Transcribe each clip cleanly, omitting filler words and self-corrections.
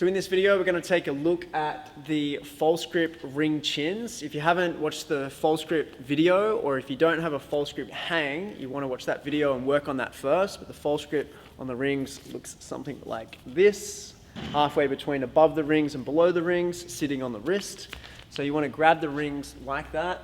So in this video, we're going to take a look at the false grip ring chins. If you haven't watched the false grip video, or if you don't have a false grip hang, you want to watch that video and work on that first. But the false grip on the rings looks something like this, halfway between above the rings and below the rings, sitting on the wrist. So you want to grab the rings like that,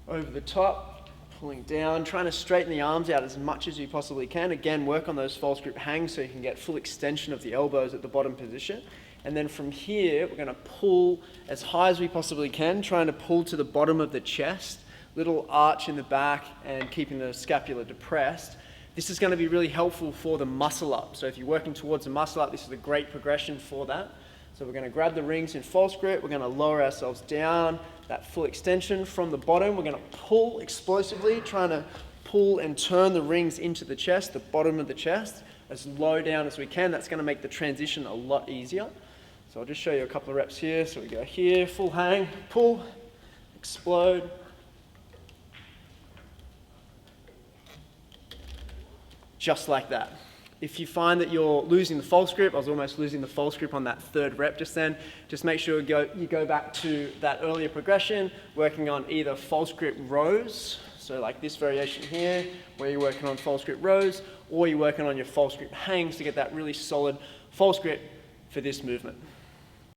over the top, pulling down, trying to straighten the arms out as much as you possibly can. Again, work on those false grip hangs so you can get full extension of the elbows at the bottom position. And then from here, we're going to pull as high as we possibly can, trying to pull to the bottom of the chest, little arch in the back and keeping the scapula depressed. This is going to be really helpful for the muscle up. So if you're working towards a muscle up, this is a great progression for that. So we're going to grab the rings in false grip, we're going to lower ourselves down, that full extension from the bottom. We're going to pull explosively, trying to pull and turn the rings into the chest, the bottom of the chest, as low down as we can. That's going to make the transition a lot easier. So I'll just show you a couple of reps here. So we go here, full hang, pull, explode. Just like that. If you find that you're losing the false grip, I was almost losing the false grip on that third rep just then, just make sure you go back to that earlier progression, working on either false grip rows, so like this variation here, where you're working on false grip rows, or you're working on your false grip hangs to get that really solid false grip for this movement.